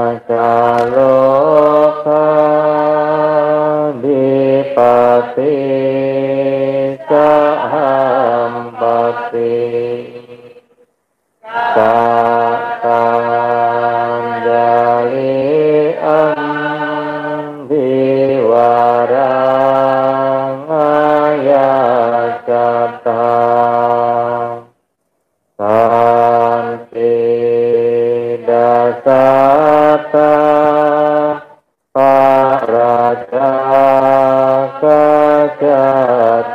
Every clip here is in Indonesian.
Makaloka dipati sahambati sakandalian diwarang ayakata santi dasata paraja kajat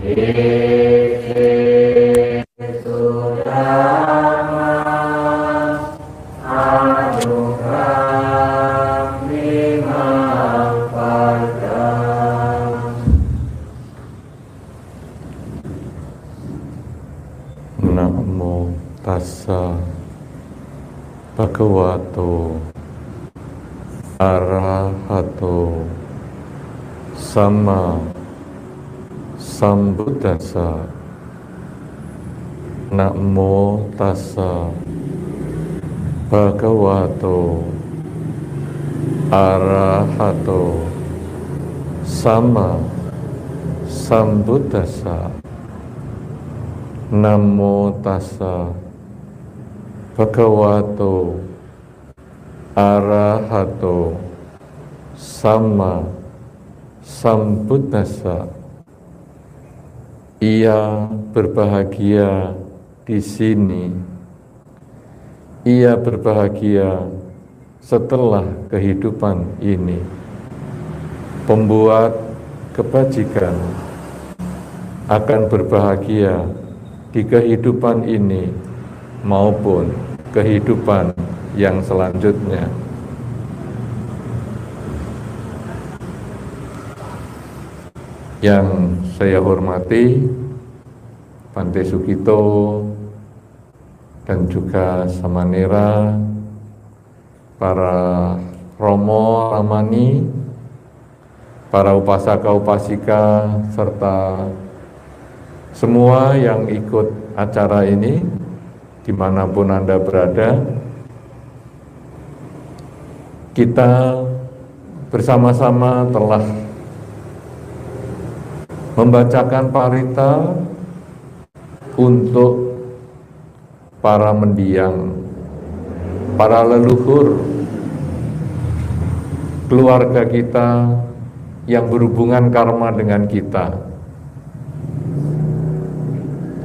isi sudama anugrah lima pada. Namo tassa bhagavato arahato sama sambuddhassa. Namo tassa bhagavato arahato sama sambuddhassa. Namo tassa bhagavato arahato sama sambuddhassa. Ia berbahagia di sini, ia berbahagia setelah kehidupan ini. Pembuat kebajikan akan berbahagia di kehidupan ini maupun kehidupan yang selanjutnya. Yang saya hormati Bante Sukito dan juga Samanera, para Romo Ramani, para upasaka upasika, serta semua yang ikut acara ini dimanapun Anda berada. Kita bersama-sama telah membacakan parita untuk para mendiang, para leluhur, keluarga kita yang berhubungan karma dengan kita,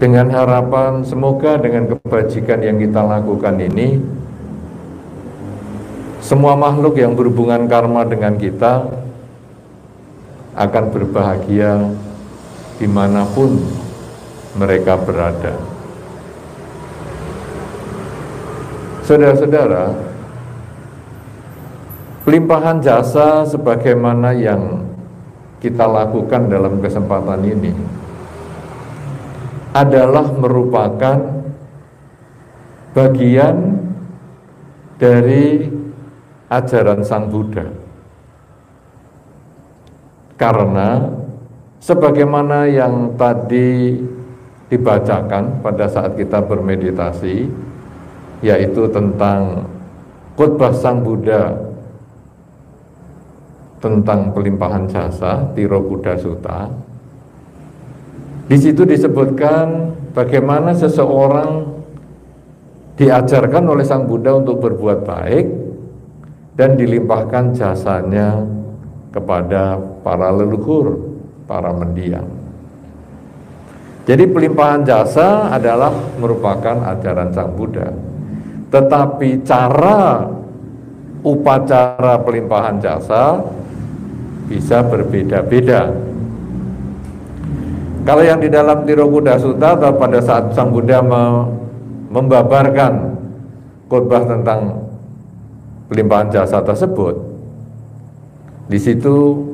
dengan harapan semoga dengan kebajikan yang kita lakukan ini, semua makhluk yang berhubungan karma dengan kita akan berbahagia dimanapun mereka berada. Saudara-saudara, pelimpahan jasa sebagaimana yang kita lakukan dalam kesempatan ini adalah merupakan bagian dari ajaran Sang Buddha. Karena sebagaimana yang tadi dibacakan pada saat kita bermeditasi, yaitu tentang khotbah Sang Buddha tentang pelimpahan jasa, Tirobuddha Sutta. Di situ disebutkan bagaimana seseorang diajarkan oleh Sang Buddha untuk berbuat baik dan dilimpahkan jasanya kepada para leluhur, para mendiang. Jadi pelimpahan jasa adalah merupakan ajaran Sang Buddha. Tetapi cara upacara pelimpahan jasa bisa berbeda-beda. Kalau yang di dalam Tirobuddha Sutta atau pada saat Sang Buddha membabarkan khotbah tentang pelimpahan jasa tersebut, di situ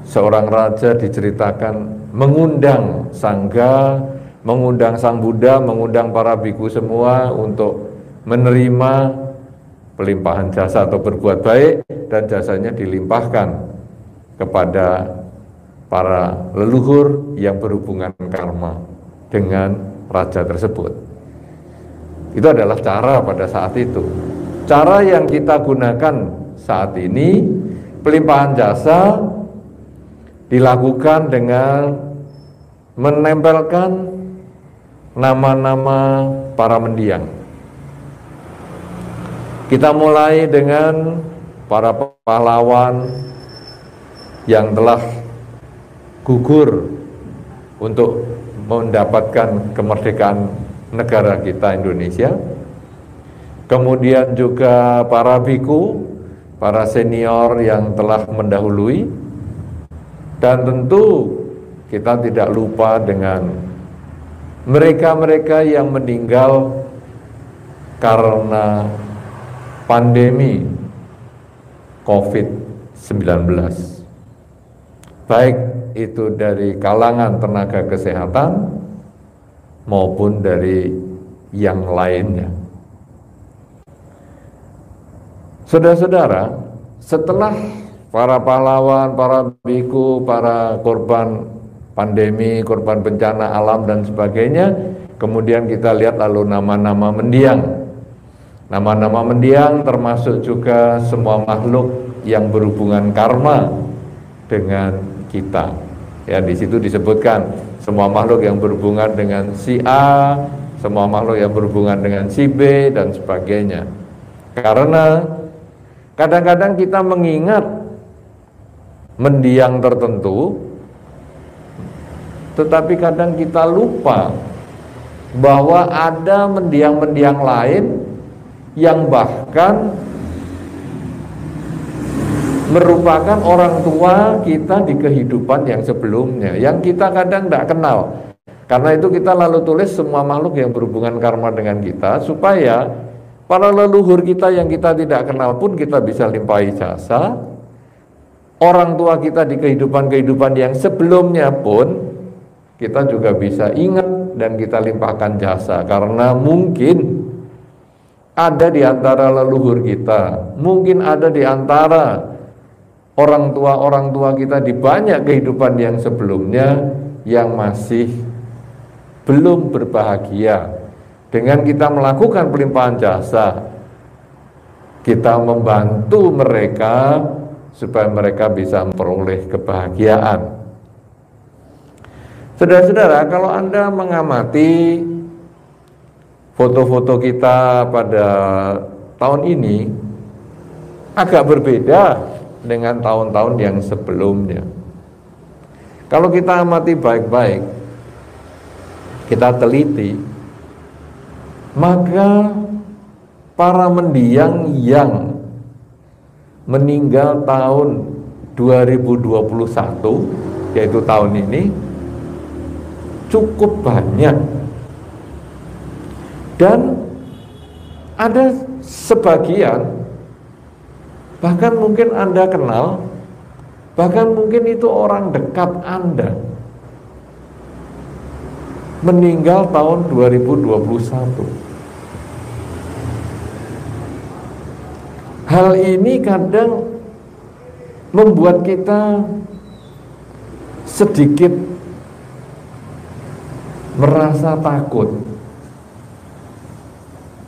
seorang raja diceritakan mengundang sangga, mengundang Sang Buddha, mengundang para biku semua untuk menerima pelimpahan jasa atau berbuat baik, dan jasanya dilimpahkan kepada para leluhur yang berhubungan karma dengan raja tersebut. Itu adalah cara pada saat itu. Cara yang kita gunakan saat ini, pelimpahan jasa dilakukan dengan menempelkan nama-nama para mendiang. Kita mulai dengan para pahlawan yang telah gugur untuk mendapatkan kemerdekaan negara kita Indonesia. Kemudian juga para biku, para senior yang telah mendahului. Dan tentu kita tidak lupa dengan mereka-mereka yang meninggal karena pandemi COVID-19, baik itu dari kalangan tenaga kesehatan maupun dari yang lainnya. Saudara-saudara, setelah para pahlawan, para biku, para korban pandemi, korban bencana alam dan sebagainya, kemudian kita lihat lalu nama-nama mendiang. Nama-nama mendiang termasuk juga semua makhluk yang berhubungan karma dengan kita. Ya, di situ disebutkan semua makhluk yang berhubungan dengan si A, semua makhluk yang berhubungan dengan si B dan sebagainya. Karena kadang-kadang kita mengingat mendiang tertentu, tetapi kadang kita lupa bahwa ada mendiang-mendiang lain yang bahkan merupakan orang tua kita di kehidupan yang sebelumnya, yang kita kadang tidak kenal. Karena itu kita lalu tulis semua makhluk yang berhubungan karma dengan kita, supaya para leluhur kita yang kita tidak kenal pun kita bisa limpahi jasa. Orang tua kita di kehidupan-kehidupan yang sebelumnya pun kita juga bisa ingat dan kita limpahkan jasa. Karena mungkin ada di antara leluhur kita, mungkin ada di antara orang tua kita di banyak kehidupan yang sebelumnya yang masih belum berbahagia. Dengan kita melakukan pelimpahan jasa, kita membantu mereka supaya mereka bisa memperoleh kebahagiaan. Saudara-saudara, kalau Anda mengamati foto-foto kita pada tahun ini agak berbeda dengan tahun-tahun yang sebelumnya. Kalau kita amati baik-baik, kita teliti, maka para mendiang yang meninggal tahun 2021, yaitu tahun ini, cukup banyak. Dan ada sebagian, bahkan mungkin Anda kenal, bahkan mungkin itu orang dekat Anda, meninggal tahun 2021. Hal ini kadang membuat kita sedikit merasa takut.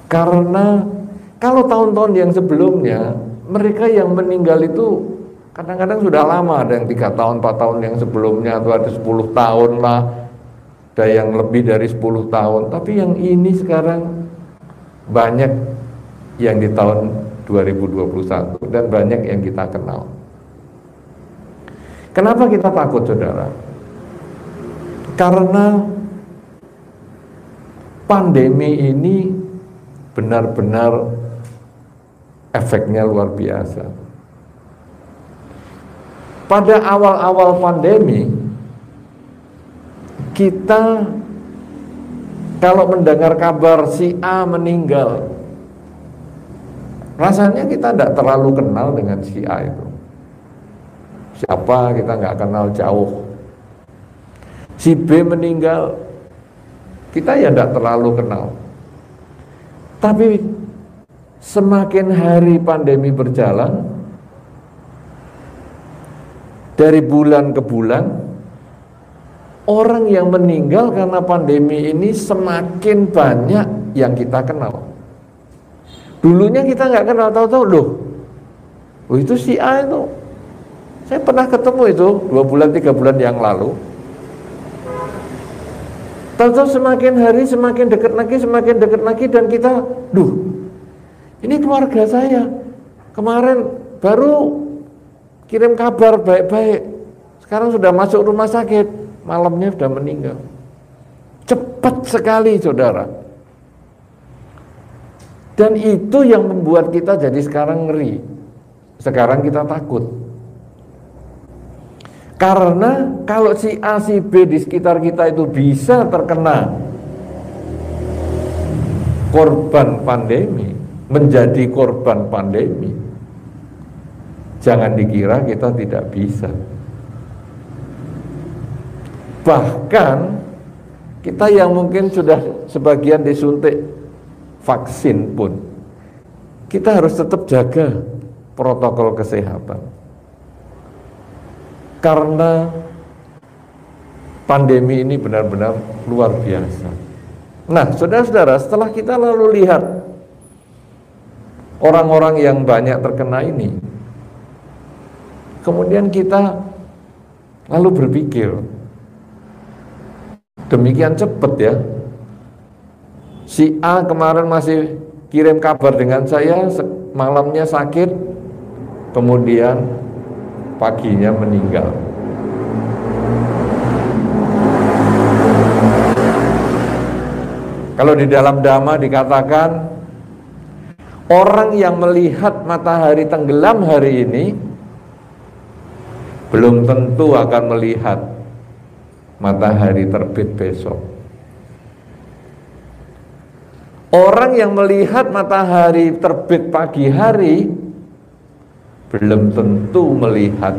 Karena kalau tahun-tahun yang sebelumnya, mereka yang meninggal itu kadang-kadang sudah lama, ada yang 3 tahun, 4 tahun yang sebelumnya, atau ada 10 tahun lah, ada yang lebih dari 10 tahun. Tapi yang ini sekarang banyak yang di tahun 2021 dan banyak yang kita kenal. Kenapa kita takut, saudara? Karena pandemi ini benar-benar efeknya luar biasa. Pada awal-awal pandemi, kita kalau mendengar kabar si A meninggal, rasanya kita tidak terlalu kenal dengan si A itu. Siapa kita nggak kenal jauh. Si B meninggal, kita ya tidak terlalu kenal. Tapi semakin hari pandemi berjalan, dari bulan ke bulan, orang yang meninggal karena pandemi ini semakin banyak yang kita kenal. Dulunya kita nggak kenal, tahu-tahu loh itu si A itu. Saya pernah ketemu itu 2 bulan 3 bulan yang lalu. Tahu-tahu semakin hari semakin dekat lagi dan kita, ini keluarga saya. Kemarin baru kirim kabar baik-baik. Sekarang sudah masuk rumah sakit, malamnya sudah meninggal. Cepat sekali, saudara. Dan itu yang membuat kita jadi sekarang ngeri. Sekarang kita takut. Karena kalau si A, si B di sekitar kita itu bisa terkena korban pandemi, menjadi korban pandemi, jangan dikira kita tidak bisa. Bahkan kita yang mungkin sudah sebagian disuntik vaksin pun, kita harus tetap jaga protokol kesehatan. Karena pandemi ini benar-benar luar biasa. Nah, saudara-saudara, setelah kita lalu lihat orang-orang yang banyak terkena ini, kemudian kita lalu berpikir, demikian cepat ya. Si A kemarin masih kirim kabar dengan saya, malamnya sakit, kemudian paginya meninggal. Kalau di dalam Dhamma dikatakan, orang yang melihat matahari tenggelam hari ini belum tentu akan melihat matahari terbit besok. Orang yang melihat matahari terbit pagi hari belum tentu melihat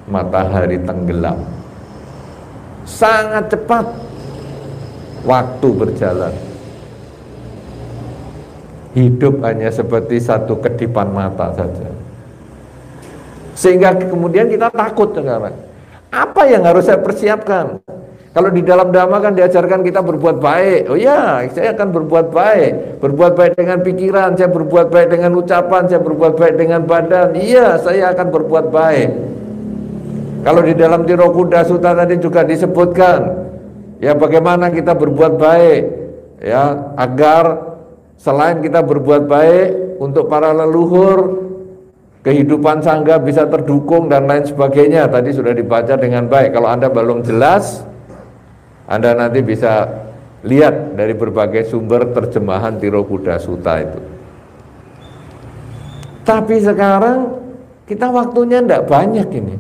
matahari tenggelam. Sangat cepat waktu berjalan. Hidup hanya seperti satu kedipan mata saja. Sehingga kemudian kita takut sekarang. Apa yang harus saya persiapkan? Kalau di dalam Dhamma kan diajarkan kita berbuat baik. Oh ya, saya akan berbuat baik. Berbuat baik dengan pikiran, saya berbuat baik dengan ucapan, saya berbuat baik dengan badan. Iya, saya akan berbuat baik. Kalau di dalam Tirokuda Sutta tadi juga disebutkan, ya bagaimana kita berbuat baik, ya agar selain kita berbuat baik untuk para leluhur, kehidupan sangga bisa terdukung dan lain sebagainya. Tadi sudah dibaca dengan baik. Kalau Anda belum jelas, Anda nanti bisa lihat dari berbagai sumber terjemahan Tirokuda Sutta itu. Tapi sekarang kita waktunya tidak banyak ini.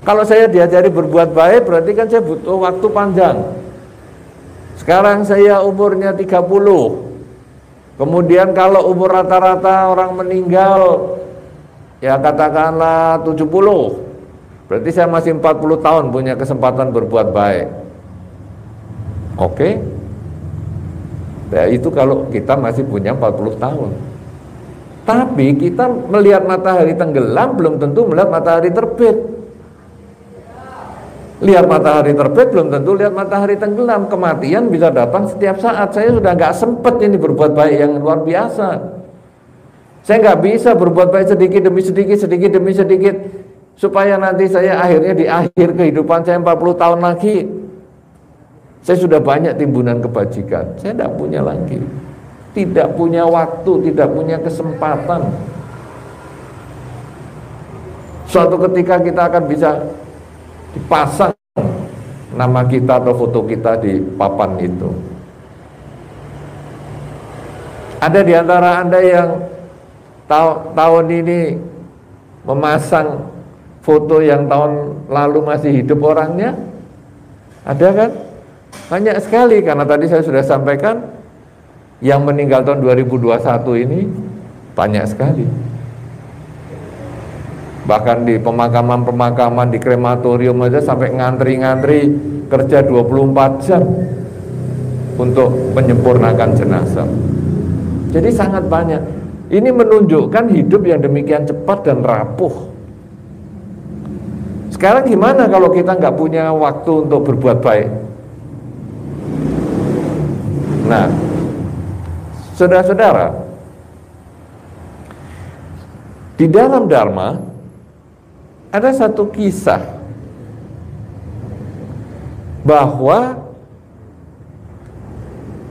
Kalau saya diajari berbuat baik, berarti kan saya butuh waktu panjang. Sekarang saya umurnya 30. Kemudian kalau umur rata-rata orang meninggal, ya katakanlah 70. Berarti saya masih 40 tahun punya kesempatan berbuat baik. Oke? Ya itu kalau kita masih punya 40 tahun. Tapi kita melihat matahari tenggelam belum tentu melihat matahari terbit. Lihat matahari terbit belum tentu lihat matahari tenggelam. Kematian bisa datang setiap saat. Saya sudah nggak sempet ini berbuat baik yang luar biasa. Saya nggak bisa berbuat baik sedikit demi sedikit, supaya nanti saya akhirnya di akhir kehidupan saya 40 tahun lagi, saya sudah banyak timbunan kebajikan. Saya tidak punya lagi, tidak punya waktu, tidak punya kesempatan. Suatu ketika kita akan bisa dipasang nama kita atau foto kita di papan itu. Ada di antara Anda yang tahun ini memasang foto yang tahun lalu masih hidup orangnya? Ada kan? Banyak sekali, karena tadi saya sudah sampaikan yang meninggal tahun 2021 ini banyak sekali. Bahkan di pemakaman-pemakaman, di krematorium aja sampai ngantri-ngantri kerja 24 jam untuk menyempurnakan jenazah. Jadi sangat banyak. Ini menunjukkan hidup yang demikian cepat dan rapuh. Sekarang gimana kalau kita nggak punya waktu untuk berbuat baik? Nah, saudara-saudara, di dalam Dharma ada satu kisah bahwa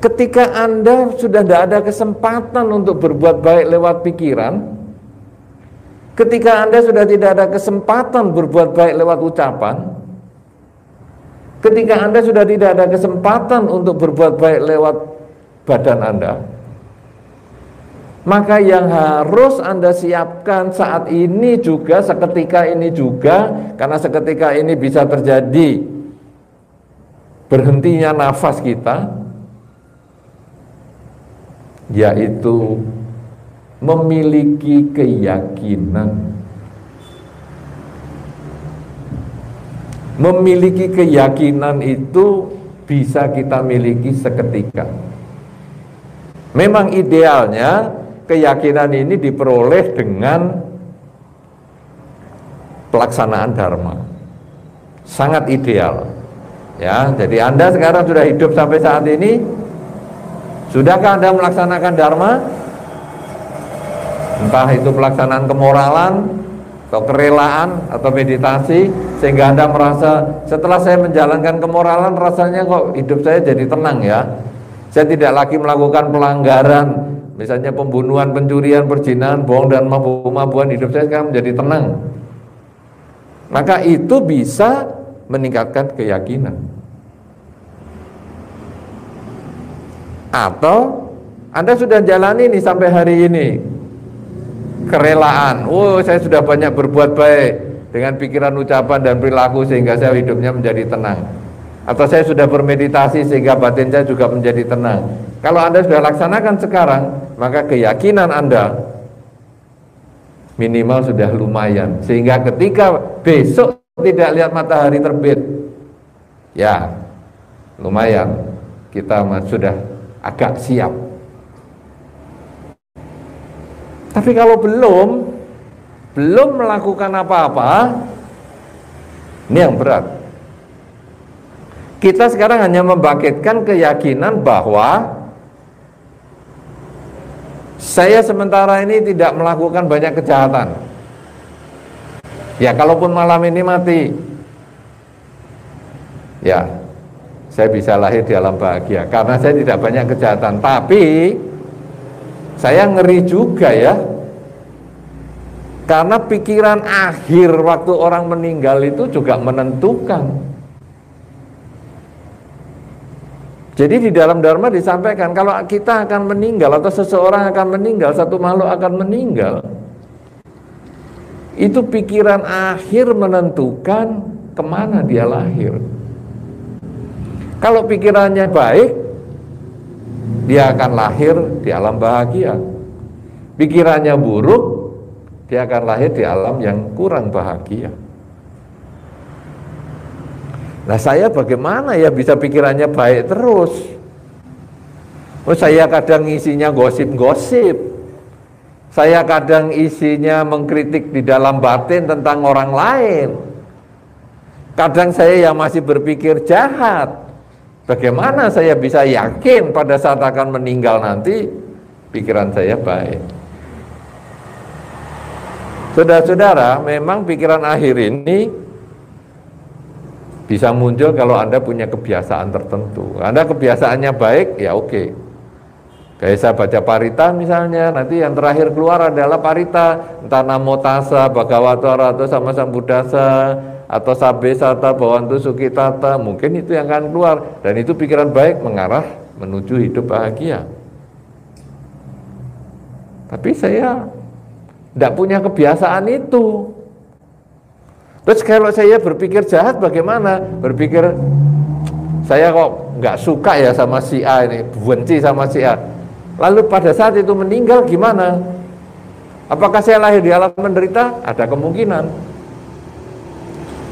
ketika Anda sudah tidak ada kesempatan untuk berbuat baik lewat pikiran, ketika Anda sudah tidak ada kesempatan berbuat baik lewat ucapan, ketika Anda sudah tidak ada kesempatan untuk berbuat baik lewat badan Anda, maka yang harus Anda siapkan saat ini juga, seketika ini juga, karena seketika ini bisa terjadi berhentinya nafas kita, yaitu memiliki keyakinan. Memiliki keyakinan itu bisa kita miliki seketika. Memang idealnya keyakinan ini diperoleh dengan pelaksanaan dharma. Sangat ideal. Ya, jadi Anda sekarang sudah hidup sampai saat ini, sudahkah Anda melaksanakan dharma? Entah itu pelaksanaan kemoralan atau kerelaan atau meditasi, sehingga Anda merasa setelah saya menjalankan kemoralan rasanya kok hidup saya jadi tenang ya. Saya tidak lagi melakukan pelanggaran, misalnya pembunuhan, pencurian, perzinahan, bohong dan mabuk-mabukan, hidup saya sekarang menjadi tenang. Maka itu bisa meningkatkan keyakinan. Atau Anda sudah jalani nih sampai hari ini kerelaan, oh saya sudah banyak berbuat baik dengan pikiran, ucapan dan perilaku sehingga saya hidupnya menjadi tenang. Atau saya sudah bermeditasi sehingga batin saya juga menjadi tenang. Kalau Anda sudah laksanakan sekarang, maka keyakinan Anda minimal sudah lumayan, sehingga ketika besok tidak lihat matahari terbit, ya lumayan, kita sudah agak siap. Tapi kalau belum melakukan apa-apa, ini yang berat. Kita sekarang hanya membangkitkan keyakinan bahwa saya sementara ini tidak melakukan banyak kejahatan. Ya, kalaupun malam ini mati, ya saya bisa lahir di alam bahagia karena saya tidak banyak kejahatan. Tapi saya ngeri juga ya, karena pikiran akhir waktu orang meninggal itu juga menentukan. Jadi di dalam Dharma disampaikan kalau kita akan meninggal atau seseorang akan meninggal, satu makhluk akan meninggal, itu pikiran akhir menentukan kemana dia lahir. Kalau pikirannya baik, dia akan lahir di alam bahagia. Pikirannya buruk, dia akan lahir di alam yang kurang bahagia. Nah, saya bagaimana ya bisa pikirannya baik terus? Oh, saya kadang isinya gosip-gosip. Saya kadang isinya mengkritik di dalam batin tentang orang lain. Kadang saya yang masih berpikir jahat. Bagaimana saya bisa yakin pada saat akan meninggal nanti pikiran saya baik? Saudara-saudara, memang pikiran akhir ini bisa muncul kalau Anda punya kebiasaan tertentu. Anda kebiasaannya baik, ya oke. Kayak saya baca parita misalnya, nanti yang terakhir keluar adalah parita, entah namo tassa, bhagavato arahato sama sambuddhassa, atau sabbe sata bhavantu sukhitata, mungkin itu yang akan keluar. Dan itu pikiran baik mengarah menuju hidup bahagia. Tapi saya tidak punya kebiasaan itu. Terus kalau saya berpikir jahat bagaimana? Berpikir saya kok nggak suka ya sama si A ini, benci sama si A. Lalu pada saat itu meninggal gimana? Apakah saya lahir di alam menderita? Ada kemungkinan.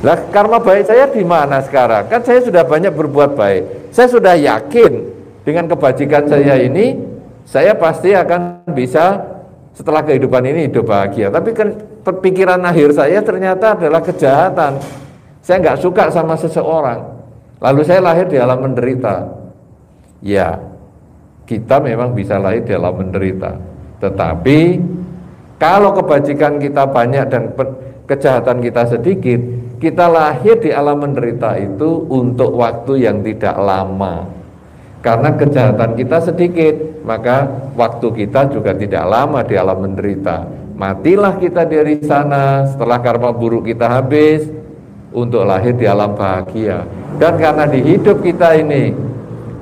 Lah karma baik saya di mana sekarang? Kan saya sudah banyak berbuat baik. Saya sudah yakin dengan kebajikan saya ini, saya pasti akan bisa setelah kehidupan ini hidup bahagia. Tapi kan pikiran akhir saya ternyata adalah kejahatan. Saya nggak suka sama seseorang, lalu saya lahir di alam menderita. Ya, kita memang bisa lahir di alam menderita. Tetapi kalau kebajikan kita banyak dan kejahatan kita sedikit, kita lahir di alam menderita itu untuk waktu yang tidak lama. Karena kejahatan kita sedikit, maka waktu kita juga tidak lama di alam menderita. Matilah kita dari sana setelah karma buruk kita habis, untuk lahir di alam bahagia. Dan karena di hidup kita ini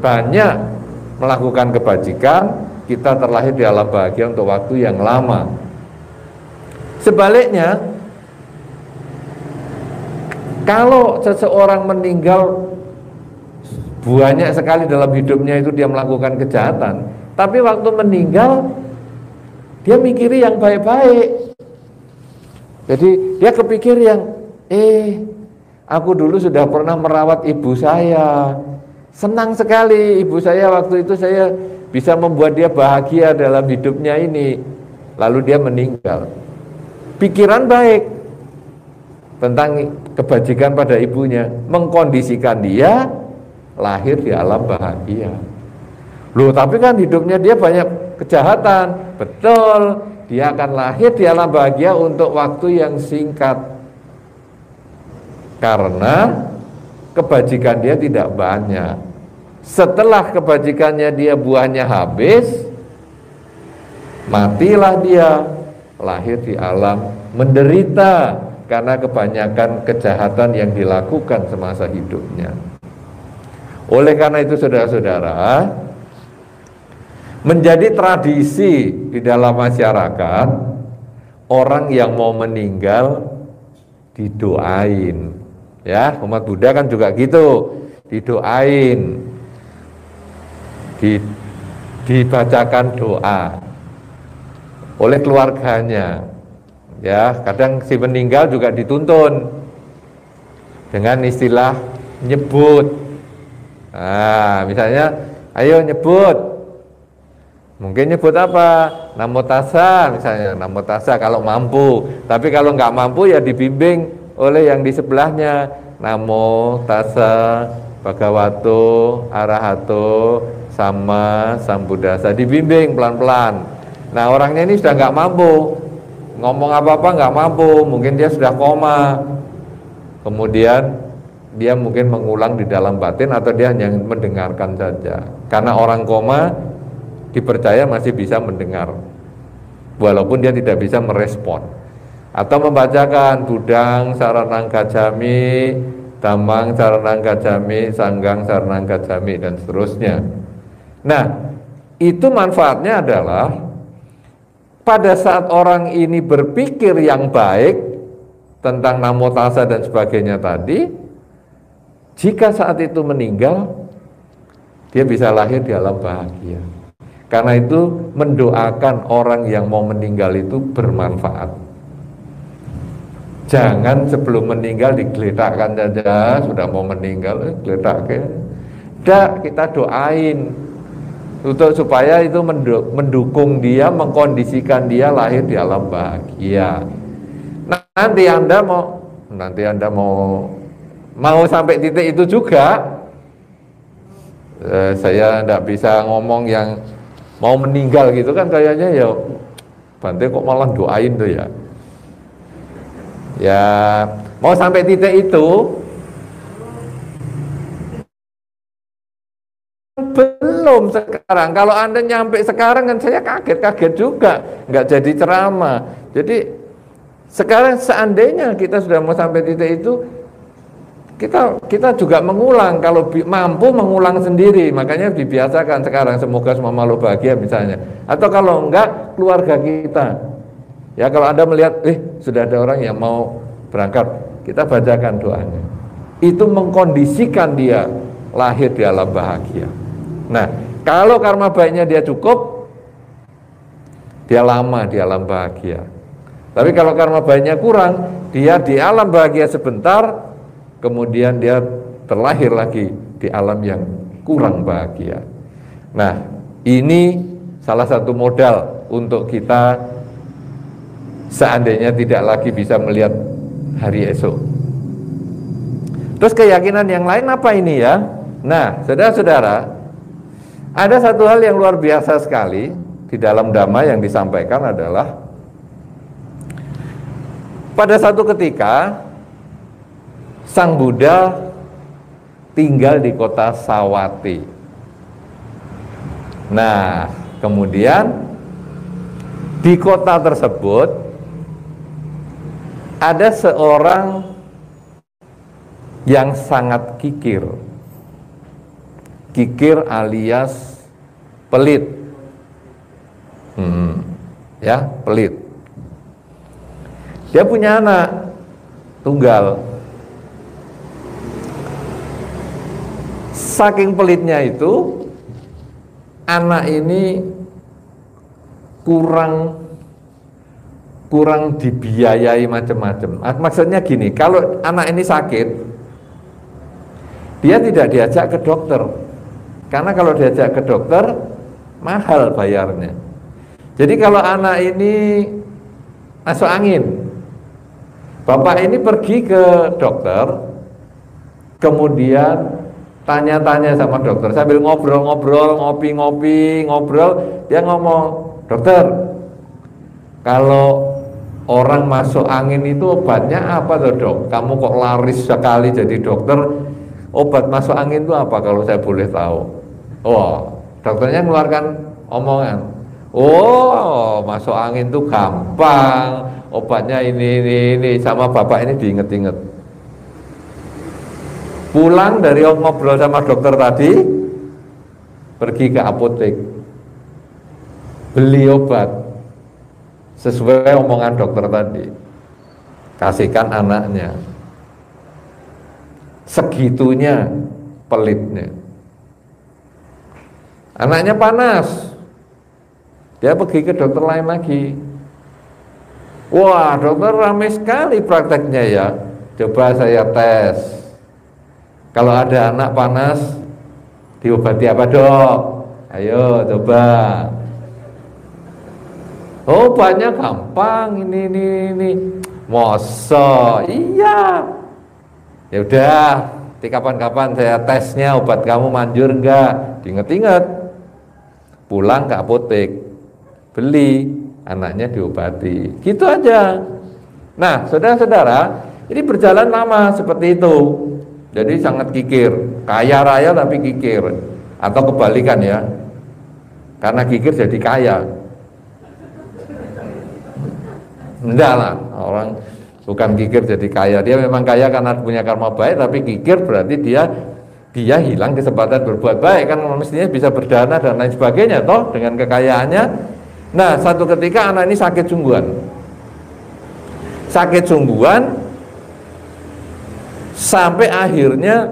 banyak melakukan kebajikan, kita terlahir di alam bahagia untuk waktu yang lama. Sebaliknya, kalau seseorang meninggal banyak sekali dalam hidupnya itu dia melakukan kejahatan, tapi waktu meninggal dia mikiri yang baik-baik. Jadi dia kepikir yang aku dulu sudah pernah merawat ibu saya, senang sekali ibu saya waktu itu, saya bisa membuat dia bahagia dalam hidupnya ini. Lalu dia meninggal, pikiran baik tentang kebajikan pada ibunya mengkondisikan dia lahir di alam bahagia. Loh, tapi kan hidupnya dia banyak kejahatan. Betul, dia akan lahir di alam bahagia untuk waktu yang singkat, karena kebajikan dia tidak banyak. Setelah kebajikannya dia buahnya habis, matilah dia, lahir di alam menderita karena kebanyakan kejahatan yang dilakukan semasa hidupnya. Oleh karena itu saudara-saudara, menjadi tradisi di dalam masyarakat, orang yang mau meninggal didoain. Ya, umat Buddha kan juga gitu, didoain, dibacakan doa oleh keluarganya. Ya, kadang si meninggal juga dituntun dengan istilah nyebut. Nah, misalnya, ayo nyebut. Mungkin nyebut apa? Namo tassa, misalnya namo tassa kalau mampu. Tapi kalau nggak mampu ya dibimbing oleh yang di sebelahnya, namo tassa bhagavato arahato sama sambuddhasa, dibimbing pelan-pelan. Nah, orangnya ini sudah nggak mampu, ngomong apa-apa nggak mampu, mungkin dia sudah koma. Kemudian dia mungkin mengulang di dalam batin atau dia hanya mendengarkan saja. Karena orang koma dipercaya masih bisa mendengar, walaupun dia tidak bisa merespon. Atau membacakan Budang Saranang Gacami, Dhammang Saranang Gacami, Sanggang Saranang Gacami, dan seterusnya. Nah, itu manfaatnya adalah pada saat orang ini berpikir yang baik tentang namo tassa dan sebagainya tadi, jika saat itu meninggal, dia bisa lahir di alam bahagia. Karena itu mendoakan orang yang mau meninggal itu bermanfaat. Jangan sebelum meninggal digeletakkan saja, sudah mau meninggal geletakkan. Tidak, kita doain untuk supaya itu mendukung dia, mengkondisikan dia lahir di alam bahagia. Nah, nanti Anda mau sampai titik itu juga. Saya tidak bisa ngomong yang mau meninggal gitu kan, kayaknya ya Bante kok malah doain tuh ya. Ya, mau sampai titik itu belum sekarang. Kalau Anda nyampe sekarang kan saya kaget juga, nggak jadi ceramah. Jadi sekarang seandainya kita sudah mau sampai titik itu, kita juga mengulang, kalau mampu mengulang sendiri. Makanya dibiasakan sekarang, semoga semua makhluk bahagia misalnya. Atau kalau enggak, keluarga kita. Ya, kalau Anda melihat sudah ada orang yang mau berangkat, kita bacakan doanya. Itu mengkondisikan dia lahir di alam bahagia. Nah, kalau karma baiknya dia cukup, dia lama di alam bahagia. Tapi kalau karma baiknya kurang, dia di alam bahagia sebentar, kemudian dia terlahir lagi di alam yang kurang bahagia. Nah, ini salah satu modal untuk kita seandainya tidak lagi bisa melihat hari esok. Terus keyakinan yang lain apa ini ya? Nah, saudara-saudara, ada satu hal yang luar biasa sekali di dalam Dhamma yang disampaikan adalah pada satu ketika Sang Buddha tinggal di kota Sawati. Nah, kemudian di kota tersebut ada seorang yang sangat kikir. Kikir alias pelit. Ya, pelit. Dia punya anak tunggal. Saking pelitnya itu, anak ini kurang dibiayai macam-macam. Maksudnya gini, kalau anak ini sakit, dia tidak diajak ke dokter, karena kalau diajak ke dokter mahal bayarnya. Jadi kalau anak ini masuk angin, bapak ini pergi ke dokter, kemudian tanya-tanya sama dokter sambil ngobrol-ngobrol, ngopi-ngopi, ngobrol, dia ngomong, dokter, kalau orang masuk angin itu obatnya apa tuh dok? Kamu kok laris sekali jadi dokter? Obat masuk angin itu apa kalau saya boleh tahu? Oh, dokternya mengeluarkan omongan. Oh, masuk angin itu gampang. Obatnya ini. Sama bapak ini diinget-inget. Pulang dari ngobrol sama dokter tadi, pergi ke apotek, beli obat sesuai omongan dokter tadi, kasihkan anaknya. Segitunya pelitnya. Anaknya panas, dia pergi ke dokter lain lagi. Wah, dokter ramai sekali prakteknya ya. Coba saya tes. Kalau ada anak panas, diobati apa dok? Ayo coba. Oh, obatnya gampang, ini. Masa? Iya. Ya udah, kapan-kapan saya tesnya obat kamu manjur enggak? Diinget-inget. Pulang ke apotek, beli, anaknya diobati. Gitu aja. Nah, saudara-saudara, ini berjalan lama seperti itu. Jadi sangat kikir, kaya raya tapi kikir. Atau kebalikan ya, karena kikir jadi kaya. Enggak lah, orang bukan kikir jadi kaya. Dia memang kaya karena punya karma baik, tapi kikir berarti dia hilang kesempatan berbuat baik. Kan mestinya bisa berdana dan lain sebagainya toh dengan kekayaannya. Nah, satu ketika anak ini sakit sungguhan. Sakit sungguhan sampai akhirnya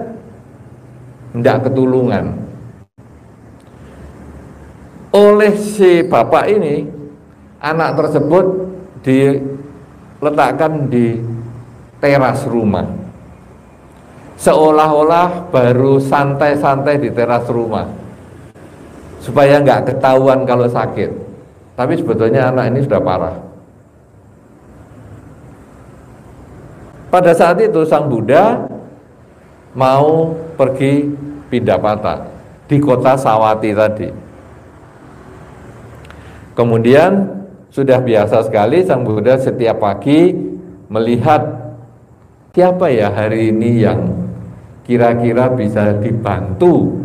tidak ketulungan. Oleh si bapak ini, anak tersebut diletakkan di teras rumah, seolah-olah baru santai-santai di teras rumah, supaya nggak ketahuan kalau sakit. Tapi sebetulnya anak ini sudah parah. Pada saat itu Sang Buddha mau pergi pindapata di kota Sawati tadi. Kemudian sudah biasa sekali Sang Buddha setiap pagi melihat siapa ya hari ini yang kira-kira bisa dibantu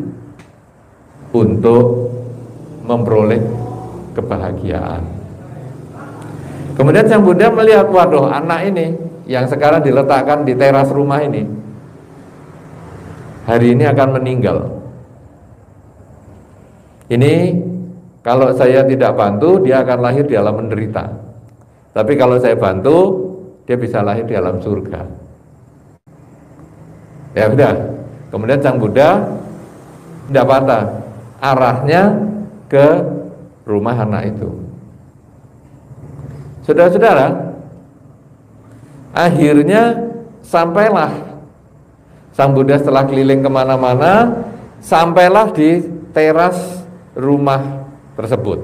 untuk memperoleh kebahagiaan. Kemudian Sang Buddha melihat, waduh, anak ini yang sekarang diletakkan di teras rumah ini hari ini akan meninggal. Ini kalau saya tidak bantu, dia akan lahir di alam menderita. Tapi kalau saya bantu, dia bisa lahir di alam surga. Ya udah. Kemudian Sang Buddha tidak patah, arahnya ke rumah anak itu. Saudara-saudara, akhirnya sampailah Sang Buddha setelah keliling kemana-mana, sampailah di teras rumah tersebut.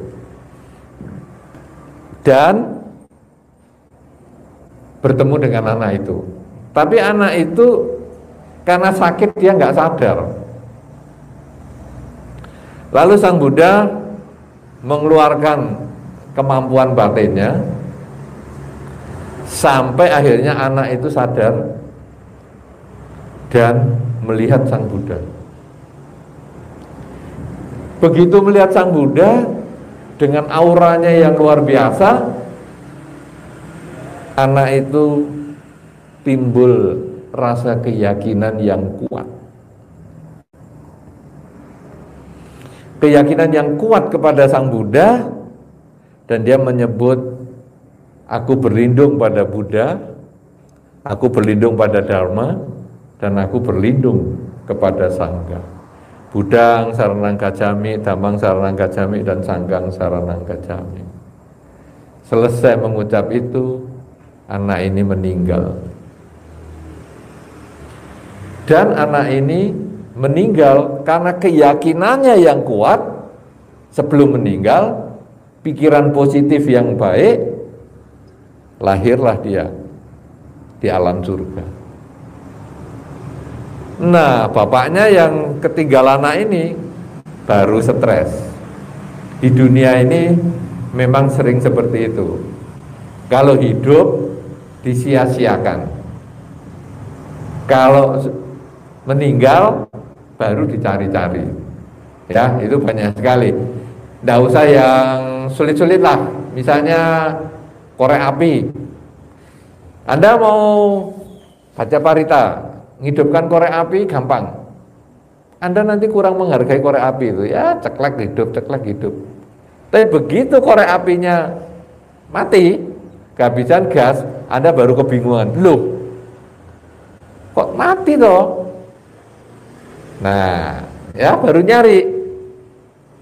Dan bertemu dengan anak itu. Tapi anak itu karena sakit dia nggak sadar. Lalu Sang Buddha mengeluarkan kemampuan batinnya sampai akhirnya anak itu sadar dan melihat Sang Buddha. Begitu melihat Sang Buddha dengan auranya yang luar biasa, anak itu timbul rasa keyakinan yang kuat. Keyakinan yang kuat kepada Sang Buddha, dan dia menyebut, aku berlindung pada Buddha, aku berlindung pada Dharma, dan aku berlindung kepada Sangha. Buddhang saranang gacchami, Dhammang saranang gacchami, dan Sanghang saranang gacchami. Selesai mengucap itu, anak ini meninggal. Dan anak ini meninggal karena keyakinannya yang kuat. Sebelum meninggal, pikiran positif yang baik, lahirlah dia di alam surga. Nah, bapaknya yang ketinggalan anak ini baru stres. Di dunia ini memang sering seperti itu. Kalau hidup disia-siakan, kalau meninggal baru dicari-cari. Ya, itu banyak sekali. Nggak usah yang sulit-sulit lah. Misalnya korek api. Anda mau baca parita, menghidupkan korek api gampang. Anda nanti kurang menghargai korek api itu. Ya, ceklek hidup, ceklek hidup. Tapi begitu korek apinya mati, kehabisan gas, Anda baru kebingungan. Loh, kok mati toh? Nah, ya baru nyari.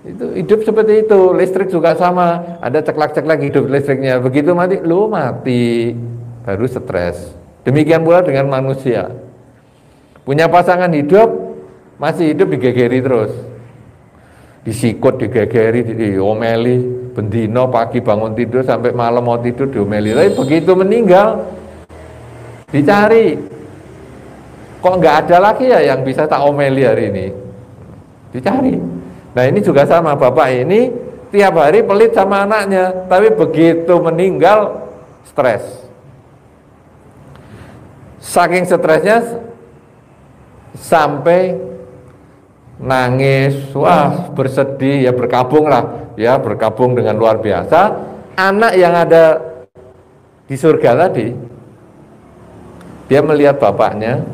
Itu hidup seperti itu. Listrik juga sama. Ada ceklek-ceklek hidup listriknya. Begitu mati, lu mati, baru stres. Demikian pula dengan manusia. Punya pasangan hidup, masih hidup digegeri terus. Disikut, digegeri, diomeli, bendino pagi bangun tidur sampai malam mau tidur diomeli. Tapi begitu meninggal, dicari. Kok nggak ada lagi ya yang bisa tak omeli hari ini? Dicari. Nah, ini juga sama, bapak ini tiap hari pelit sama anaknya, tapi begitu meninggal stres. Saking stresnya sampai nangis, wah bersedih, ya berkabung lah, ya berkabung dengan luar biasa. Anak yang ada di surga tadi, dia melihat bapaknya,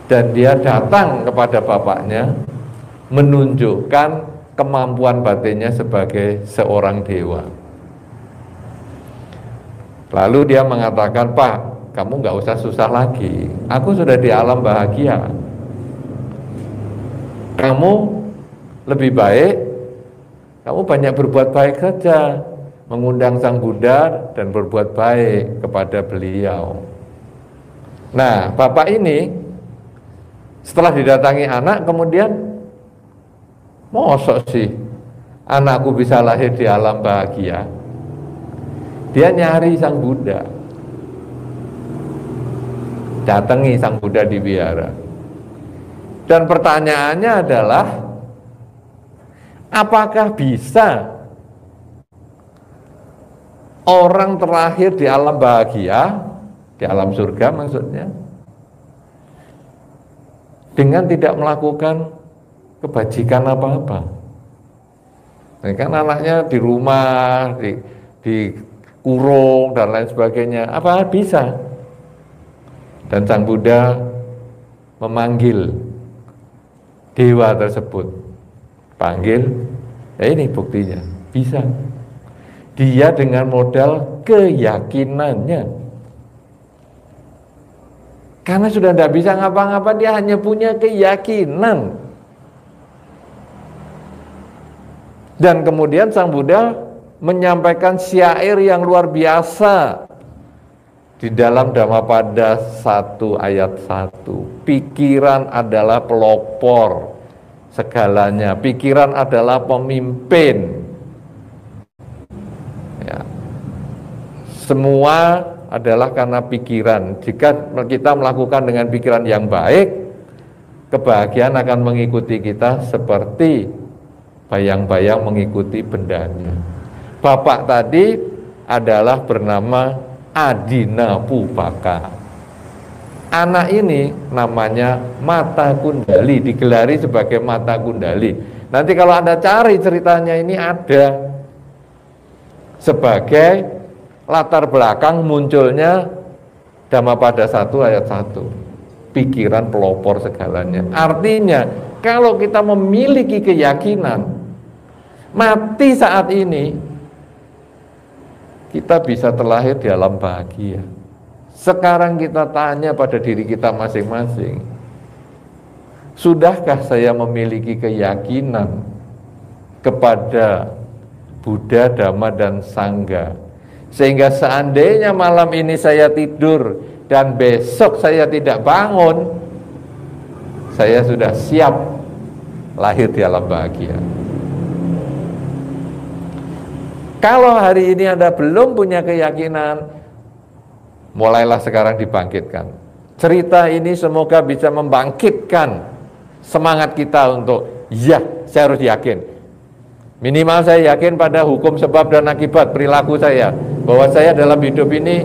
dan dia datang kepada bapaknya menunjukkan kemampuan batinnya sebagai seorang dewa. Lalu dia mengatakan, Pak, kamu nggak usah susah lagi, aku sudah di alam bahagia. Kamu lebih baik, kamu banyak berbuat baik saja, mengundang Sang Buddha dan berbuat baik kepada beliau. Nah, bapak ini setelah didatangi anak, kemudian mosok sih anakku bisa lahir di alam bahagia. Dia nyari Sang Buddha, datangi Sang Buddha di wihara. Dan pertanyaannya adalah, apakah bisa orang terlahir di alam bahagia, di alam surga maksudnya, dengan tidak melakukan kebajikan apa-apa? Nah, kan anaknya di rumah, dikurung dan lain sebagainya. Apa bisa? Dan Sang Buddha memanggil dewa tersebut. Panggil, ya ini buktinya, bisa. Dia dengan modal keyakinannya. Karena sudah tidak bisa ngapa-ngapa, dia hanya punya keyakinan. Dan kemudian Sang Buddha menyampaikan syair yang luar biasa di dalam Dhammapada 1 ayat 1. Pikiran adalah pelopor segalanya. Pikiran adalah pemimpin. Ya. Semua adalah karena pikiran. Jika kita melakukan dengan pikiran yang baik, kebahagiaan akan mengikuti kita seperti bayang-bayang mengikuti bendanya. Bapak tadi adalah bernama Adina Pubaka. Anak ini namanya Mata Kundali, digelari sebagai Mata Kundali. Nanti kalau Anda cari ceritanya ini ada sebagai latar belakang munculnya Dhammapada 1 ayat 1. Pikiran pelopor segalanya. Artinya kalau kita memiliki keyakinan mati saat ini, kita bisa terlahir di alam bahagia. Sekarang kita tanya pada diri kita masing-masing, sudahkah saya memiliki keyakinan kepada Buddha, Dhamma, dan Sangha, sehingga seandainya malam ini saya tidur dan besok saya tidak bangun, saya sudah siap lahir di alam bahagia. Kalau hari ini Anda belum punya keyakinan, mulailah sekarang dibangkitkan. Cerita ini semoga bisa membangkitkan semangat kita untuk, ya, saya harus yakin. Minimal saya yakin pada hukum sebab dan akibat perilaku saya, bahwa saya dalam hidup ini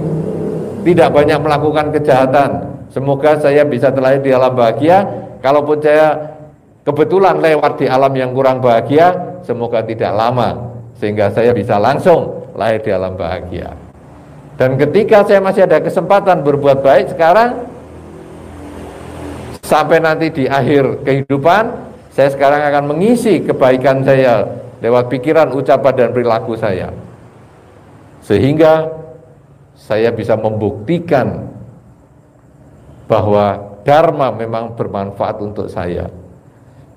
tidak banyak melakukan kejahatan. Semoga saya bisa terlahir di alam bahagia. Kalaupun saya kebetulan lewat di alam yang kurang bahagia, semoga tidak lama, sehingga saya bisa langsung lahir di alam bahagia. Dan ketika saya masih ada kesempatan berbuat baik sekarang, sampai nanti di akhir kehidupan, saya sekarang akan mengisi kebaikan saya lewat pikiran, ucapan, dan perilaku saya, sehingga saya bisa membuktikan bahwa Dharma memang bermanfaat untuk saya.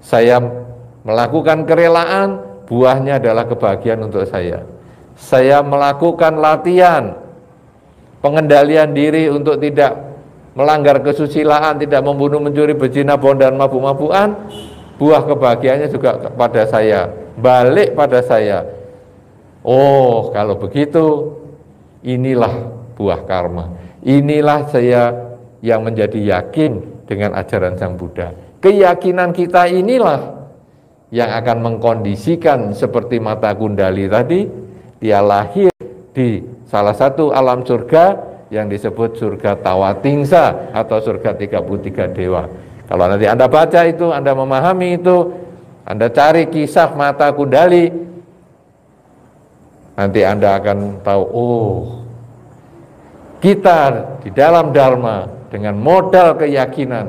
Saya melakukan kerelaan, buahnya adalah kebahagiaan untuk saya. Saya melakukan latihan pengendalian diri untuk tidak melanggar kesusilaan, tidak membunuh, mencuri, berzina, bohong, dan mabuk-mabukan, buah kebahagiaannya juga kepada saya, balik pada saya. Oh, kalau begitu, inilah buah karma. Inilah saya yang menjadi yakin dengan ajaran Sang Buddha. Keyakinan kita inilah yang akan mengkondisikan seperti Mata Kundali tadi, dia lahir di salah satu alam surga yang disebut surga Tawatingsa atau surga 33 dewa. Kalau nanti Anda baca itu, Anda memahami itu, Anda cari kisah Mata Kundali, nanti Anda akan tahu, oh, kita di dalam Dharma dengan modal keyakinan,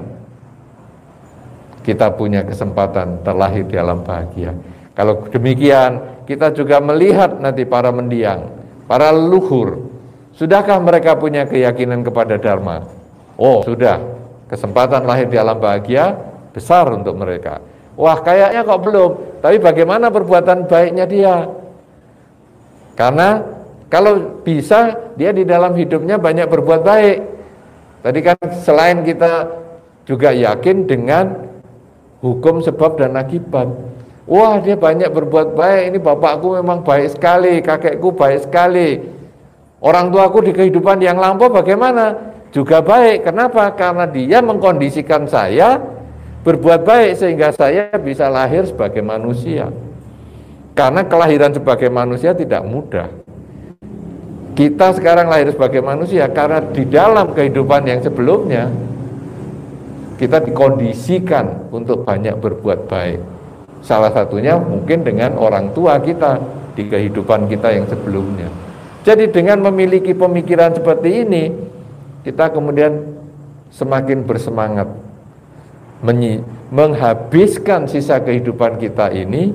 kita punya kesempatan terlahir di alam bahagia. Kalau demikian, kita juga melihat nanti para mendiang, para leluhur, sudahkah mereka punya keyakinan kepada Dharma? Oh, sudah. Kesempatan lahir di alam bahagia besar untuk mereka. Wah, kayaknya kok belum. Tapi bagaimana perbuatan baiknya dia? Karena kalau bisa, dia di dalam hidupnya banyak berbuat baik. Tadi kan selain kita juga yakin dengan hukum sebab dan akibat. Wah, dia banyak berbuat baik, ini bapakku memang baik sekali, kakekku baik sekali, orang tuaku di kehidupan yang lampau bagaimana? Juga baik. Kenapa? Karena dia mengkondisikan saya berbuat baik sehingga saya bisa lahir sebagai manusia. Karena kelahiran sebagai manusia tidak mudah. Kita sekarang lahir sebagai manusia karena di dalam kehidupan yang sebelumnya kita dikondisikan untuk banyak berbuat baik. Salah satunya mungkin dengan orang tua kita di kehidupan kita yang sebelumnya. Jadi dengan memiliki pemikiran seperti ini, kita kemudian semakin bersemangat menghabiskan sisa kehidupan kita ini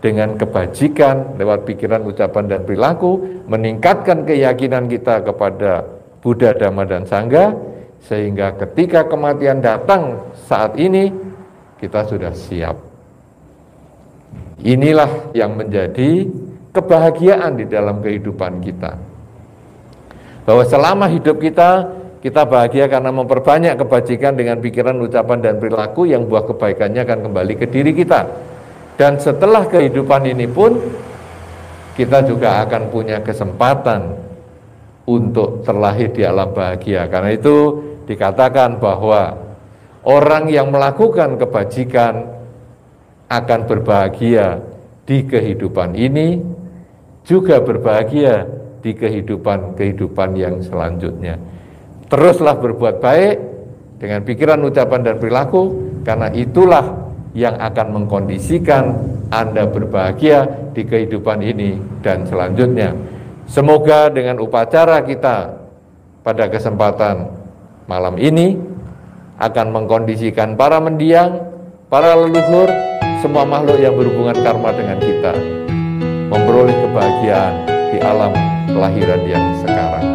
dengan kebajikan lewat pikiran, ucapan, dan perilaku, meningkatkan keyakinan kita kepada Buddha, Dhamma, dan Sangha, sehingga ketika kematian datang saat ini, kita sudah siap. Inilah yang menjadi kebahagiaan di dalam kehidupan kita. Bahwa selama hidup kita bahagia karena memperbanyak kebajikan dengan pikiran, ucapan, dan perilaku yang buah kebaikannya akan kembali ke diri kita. Dan setelah kehidupan ini pun, kita juga akan punya kesempatan untuk terlahir di alam bahagia. Karena itu dikatakan bahwa orang yang melakukan kebajikan akan berbahagia di kehidupan ini, juga berbahagia di kehidupan yang selanjutnya. Teruslah berbuat baik dengan pikiran, ucapan, dan perilaku, karena itulah yang akan mengkondisikan Anda berbahagia di kehidupan ini dan selanjutnya. Semoga dengan upacara kita pada kesempatan malam ini akan mengkondisikan para mendiang, para leluhur, semua makhluk yang berhubungan karma dengan kita memperoleh kebahagiaan di alam kelahiran yang sekarang.